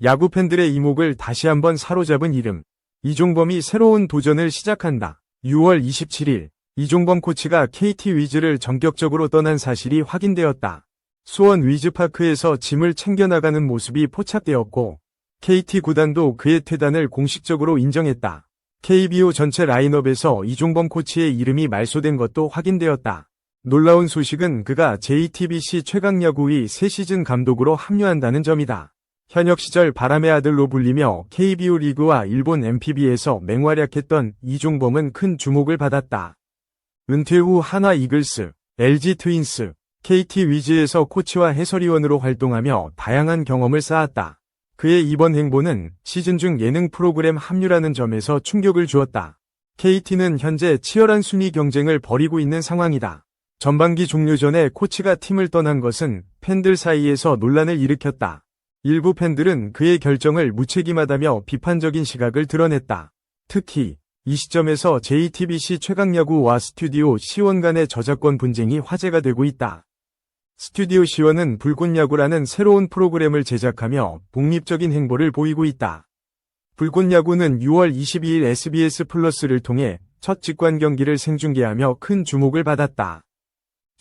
야구 팬들의 이목을 다시 한번 사로잡은 이름. 이종범이 새로운 도전을 시작한다. 6월 27일, 이종범 코치가 KT 위즈를 전격적으로 떠난 사실이 확인되었다. 수원 위즈파크에서 짐을 챙겨나가는 모습이 포착되었고, KT 구단도 그의 퇴단을 공식적으로 인정했다. KBO 전체 라인업에서 이종범 코치의 이름이 말소된 것도 확인되었다. 놀라운 소식은 그가 JTBC 최강야구의 새 시즌 감독으로 합류한다는 점이다. 현역 시절 바람의 아들로 불리며 KBO 리그와 일본 NPB에서 맹활약했던 이종범은 큰 주목을 받았다. 은퇴 후 한화 이글스, LG 트윈스, KT 위즈에서 코치와 해설위원으로 활동하며 다양한 경험을 쌓았다. 그의 이번 행보는 시즌 중 예능 프로그램 합류라는 점에서 충격을 주었다. KT는 현재 치열한 순위 경쟁을 벌이고 있는 상황이다. 전반기 종료 전에 코치가 팀을 떠난 것은 팬들 사이에서 논란을 일으켰다. 일부 팬들은 그의 결정을 무책임하다며 비판적인 시각을 드러냈다. 특히 이 시점에서 JTBC 최강야구와 스튜디오 C1 간의 저작권 분쟁이 화제가 되고 있다. 스튜디오 C1은 불꽃야구라는 새로운 프로그램을 제작하며 독립적인 행보를 보이고 있다. 불꽃야구는 6월 22일 SBS 플러스를 통해 첫 직관 경기를 생중계하며 큰 주목을 받았다.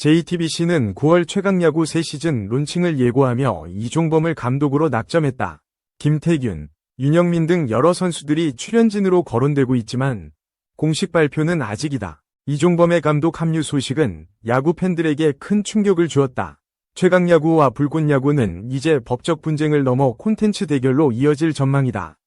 JTBC는 9월 최강야구 새 시즌 론칭을 예고하며 이종범을 감독으로 낙점했다. 김태균, 윤영민 등 여러 선수들이 출연진으로 거론되고 있지만 공식 발표는 아직이다. 이종범의 감독 합류 소식은 야구 팬들에게 큰 충격을 주었다. 최강야구와 불꽃야구는 이제 법적 분쟁을 넘어 콘텐츠 대결로 이어질 전망이다.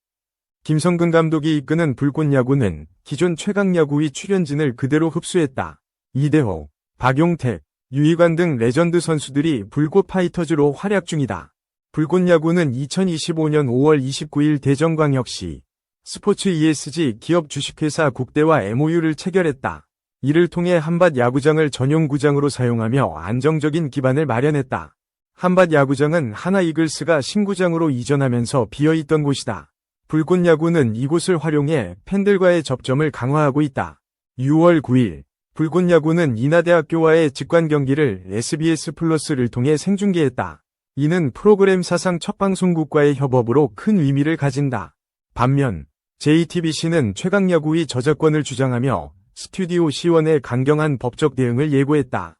김성근 감독이 이끄는 불꽃야구는 기존 최강야구의 출연진을 그대로 흡수했다. 이대호, 박용택, 유희관 등 레전드 선수들이 불꽃 파이터즈로 활약 중이다. 불꽃야구는 2025년 5월 29일 대전광역시 스포츠 ESG 기업 주식회사 국대와 MOU를 체결했다. 이를 통해 한밭 야구장을 전용 구장으로 사용하며 안정적인 기반을 마련했다. 한밭 야구장은 한화 이글스가 신구장으로 이전하면서 비어있던 곳이다. 불꽃야구는 이곳을 활용해 팬들과의 접점을 강화하고 있다. 6월 9일, 불꽃야구는 인하대학교와의 직관 경기를 SBS 플러스를 통해 생중계했다. 이는 프로그램 사상 첫 방송국과의 협업으로 큰 의미를 가진다. 반면 JTBC는 최강야구의 저작권을 주장하며 스튜디오 C1의 강경한 법적 대응을 예고했다.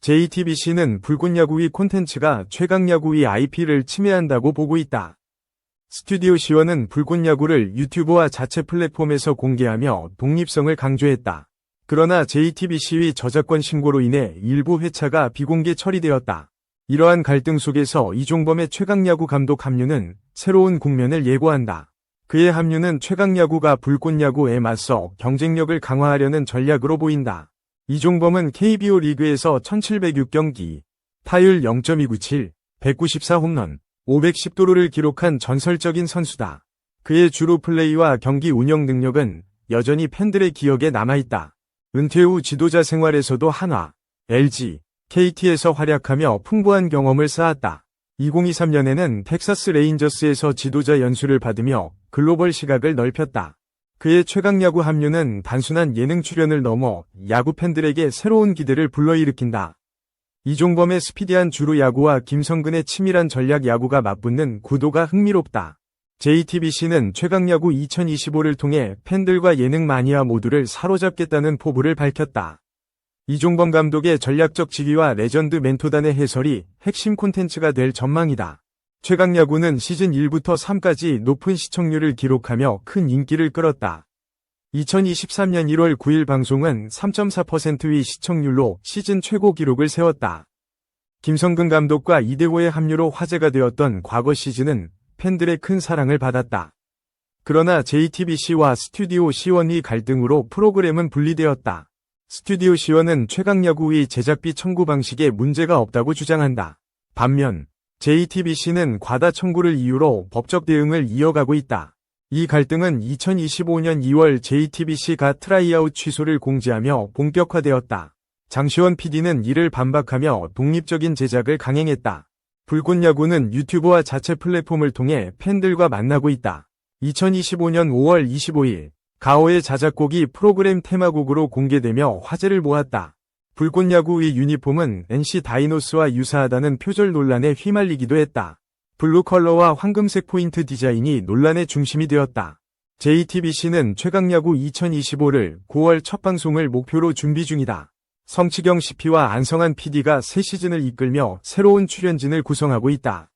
JTBC는 불꽃야구의 콘텐츠가 최강야구의 IP를 침해한다고 보고 있다. 스튜디오 C1은 불꽃야구를 유튜브와 자체 플랫폼에서 공개하며 독립성을 강조했다. 그러나 JTBC의 저작권 신고로 인해 일부 회차가 비공개 처리되었다. 이러한 갈등 속에서 이종범의 최강야구 감독 합류는 새로운 국면을 예고한다. 그의 합류는 최강야구가 불꽃야구에 맞서 경쟁력을 강화하려는 전략으로 보인다. 이종범은 KBO 리그에서 1706경기, 타율 0.297, 194홈런, 510도루를 기록한 전설적인 선수다. 그의 주루 플레이와 경기 운영 능력은 여전히 팬들의 기억에 남아있다. 은퇴 후 지도자 생활에서도 한화, LG, KT에서 활약하며 풍부한 경험을 쌓았다. 2023년에는 텍사스 레인저스에서 지도자 연수를 받으며 글로벌 시각을 넓혔다. 그의 최강야구 합류는 단순한 예능 출연을 넘어 야구 팬들에게 새로운 기대를 불러일으킨다. 이종범의 스피디한 주루 야구와 김성근의 치밀한 전략 야구가 맞붙는 구도가 흥미롭다. JTBC는 최강야구 2025를 통해 팬들과 예능 마니아 모두를 사로잡겠다는 포부를 밝혔다. 이종범 감독의 전략적 지휘와 레전드 멘토단의 해설이 핵심 콘텐츠가 될 전망이다. 최강야구는 시즌 1부터 3까지 높은 시청률을 기록하며 큰 인기를 끌었다. 2023년 1월 9일 방송은 3.4%의 시청률로 시즌 최고 기록을 세웠다. 김성근 감독과 이대호의 합류로 화제가 되었던 과거 시즌은 팬들의 큰 사랑을 받았다. 그러나 JTBC와 스튜디오 C1의 갈등으로 프로그램은 분리되었다. 스튜디오 C1은 최강야구의 제작비 청구 방식에 문제가 없다고 주장한다. 반면 JTBC는 과다 청구를 이유로 법적 대응을 이어가고 있다. 이 갈등은 2025년 2월 JTBC가 트라이아웃 취소를 공지하며 본격화되었다. 장시원 PD는 이를 반박하며 독립적인 제작을 강행했다. 불꽃야구는 유튜브와 자체 플랫폼을 통해 팬들과 만나고 있다. 2025년 5월 25일 가오의 자작곡이 프로그램 테마곡으로 공개되며 화제를 모았다. 불꽃야구의 유니폼은 NC 다이노스와 유사하다는 표절 논란에 휘말리기도 했다. 블루 컬러와 황금색 포인트 디자인이 논란의 중심이 되었다. JTBC는 최강야구 2025를 9월 첫 방송을 목표로 준비 중이다. 성치경 CP와 안성한 PD가 새 시즌을 이끌며 새로운 출연진을 구성하고 있다.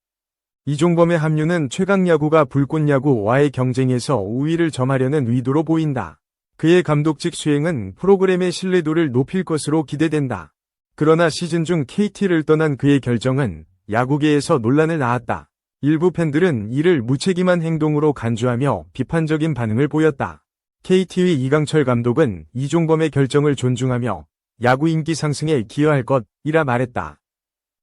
이종범의 합류는 최강야구가 불꽃야구와의 경쟁에서 우위를 점하려는 의도로 보인다. 그의 감독직 수행은 프로그램의 신뢰도를 높일 것으로 기대된다. 그러나 시즌 중 KT를 떠난 그의 결정은 야구계에서 논란을 낳았다. 일부 팬들은 이를 무책임한 행동으로 간주하며 비판적인 반응을 보였다. KT의 이강철 감독은 이종범의 결정을 존중하며 야구 인기 상승에 기여할 것이라 말했다.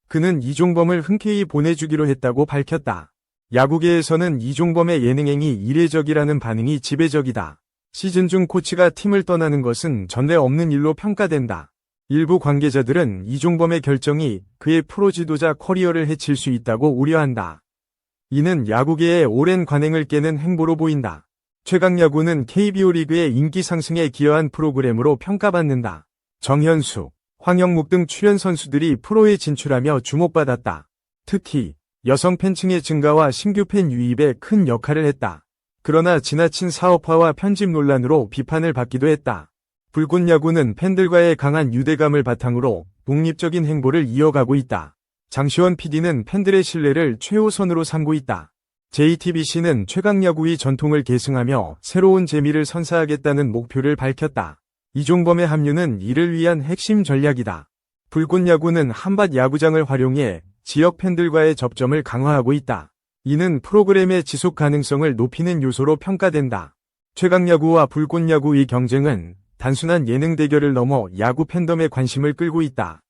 그는 이종범을 흔쾌히 보내주기로 했다고 밝혔다. 야구계에서는 이종범의 예능행위 이례적이라는 반응이 지배적이다. 시즌 중 코치가 팀을 떠나는 것은 전례 없는 일로 평가된다. 일부 관계자들은 이종범의 결정이 그의 프로 지도자 커리어를 해칠 수 있다고 우려한다. 이는 야구계의 오랜 관행을 깨는 행보로 보인다. 최강야구는 KBO 리그의 인기 상승에 기여한 프로그램으로 평가받는다. 정현수, 황영묵 등 출연 선수들이 프로에 진출하며 주목받았다. 특히 여성 팬층의 증가와 신규 팬 유입에 큰 역할을 했다. 그러나 지나친 사업화와 편집 논란으로 비판을 받기도 했다. 불꽃야구는 팬들과의 강한 유대감을 바탕으로 독립적인 행보를 이어가고 있다. 장시원 PD는 팬들의 신뢰를 최우선으로 삼고 있다. JTBC는 최강야구의 전통을 계승하며 새로운 재미를 선사하겠다는 목표를 밝혔다. 이종범의 합류는 이를 위한 핵심 전략이다. 불꽃야구는 한밭 야구장을 활용해 지역 팬들과의 접점을 강화하고 있다. 이는 프로그램의 지속 가능성을 높이는 요소로 평가된다. 최강야구와 불꽃야구의 경쟁은 단순한 예능 대결을 넘어 야구 팬덤의 관심을 끌고 있다.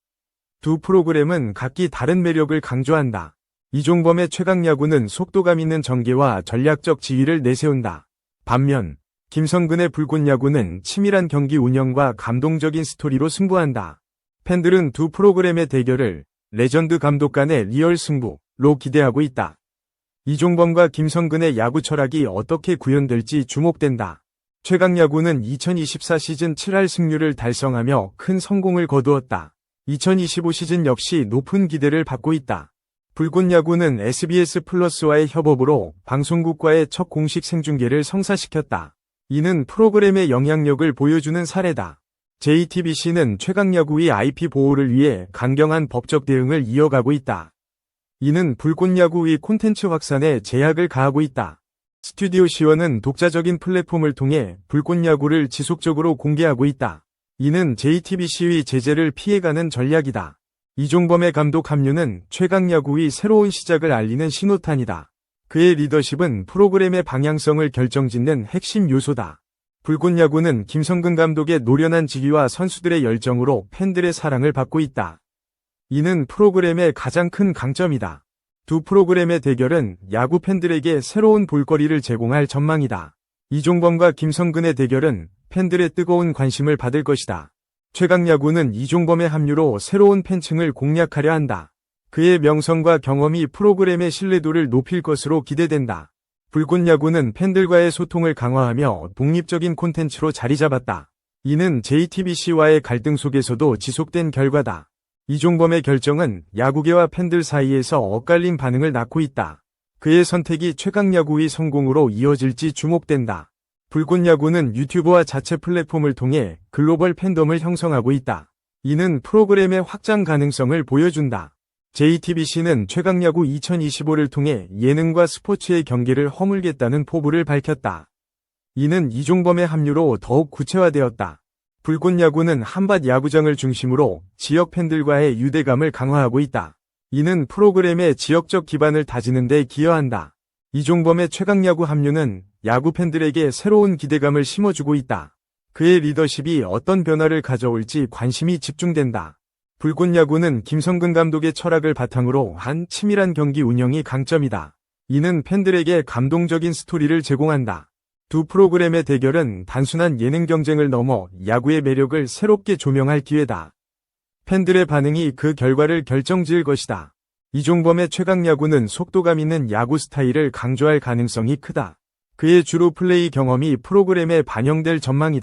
두 프로그램은 각기 다른 매력을 강조한다. 이종범의 최강야구는 속도감 있는 전개와 전략적 지휘를 내세운다. 반면 김성근의 불꽃야구는 치밀한 경기 운영과 감동적인 스토리로 승부한다. 팬들은 두 프로그램의 대결을 레전드 감독 간의 리얼 승부로 기대하고 있다. 이종범과 김성근의 야구 철학이 어떻게 구현될지 주목된다. 최강야구는 2024 시즌 7할 승률을 달성하며 큰 성공을 거두었다. 2025 시즌 역시 높은 기대를 받고 있다. 불꽃야구는 SBS 플러스와의 협업으로 방송국과의 첫 공식 생중계를 성사시켰다. 이는 프로그램의 영향력을 보여주는 사례다. JTBC는 최강야구의 IP 보호를 위해 강경한 법적 대응을 이어가고 있다. 이는 불꽃야구의 콘텐츠 확산에 제약을 가하고 있다. 스튜디오 시원은 독자적인 플랫폼을 통해 불꽃야구를 지속적으로 공개하고 있다. 이는 JTBC의 제재를 피해가는 전략이다. 이종범의 감독 합류는 최강야구의 새로운 시작을 알리는 신호탄이다. 그의 리더십은 프로그램의 방향성을 결정짓는 핵심 요소다. 불꽃야구는 김성근 감독의 노련한 지휘와 선수들의 열정으로 팬들의 사랑을 받고 있다. 이는 프로그램의 가장 큰 강점이다. 두 프로그램의 대결은 야구 팬들에게 새로운 볼거리를 제공할 전망이다. 이종범과 김성근의 대결은 팬들의 뜨거운 관심을 받을 것이다. 최강야구는 이종범의 합류로 새로운 팬층을 공략하려 한다. 그의 명성과 경험이 프로그램의 신뢰도를 높일 것으로 기대된다. 불꽃야구는 팬들과의 소통을 강화하며 독립적인 콘텐츠로 자리 잡았다. 이는 JTBC와의 갈등 속에서도 지속된 결과다. 이종범의 결정은 야구계와 팬들 사이에서 엇갈린 반응을 낳고 있다. 그의 선택이 최강야구의 성공으로 이어질지 주목된다. 불꽃야구는 유튜브와 자체 플랫폼을 통해 글로벌 팬덤을 형성하고 있다. 이는 프로그램의 확장 가능성을 보여준다. JTBC는 최강야구 2025를 통해 예능과 스포츠의 경계를 허물겠다는 포부를 밝혔다. 이는 이종범의 합류로 더욱 구체화되었다. 불꽃야구는 한밭 야구장을 중심으로 지역 팬들과의 유대감을 강화하고 있다. 이는 프로그램의 지역적 기반을 다지는 데 기여한다. 이종범의 최강야구 합류는 야구 팬들에게 새로운 기대감을 심어주고 있다. 그의 리더십이 어떤 변화를 가져올지 관심이 집중된다. 불꽃야구는 김성근 감독의 철학을 바탕으로 한 치밀한 경기 운영이 강점이다. 이는 팬들에게 감동적인 스토리를 제공한다. 두 프로그램의 대결은 단순한 예능 경쟁을 넘어 야구의 매력을 새롭게 조명할 기회다. 팬들의 반응이 그 결과를 결정지을 것이다. 이종범의 최강야구는 속도감 있는 야구 스타일을 강조할 가능성이 크다. 그의 주루 플레이 경험이 프로그램에 반영될 전망이다.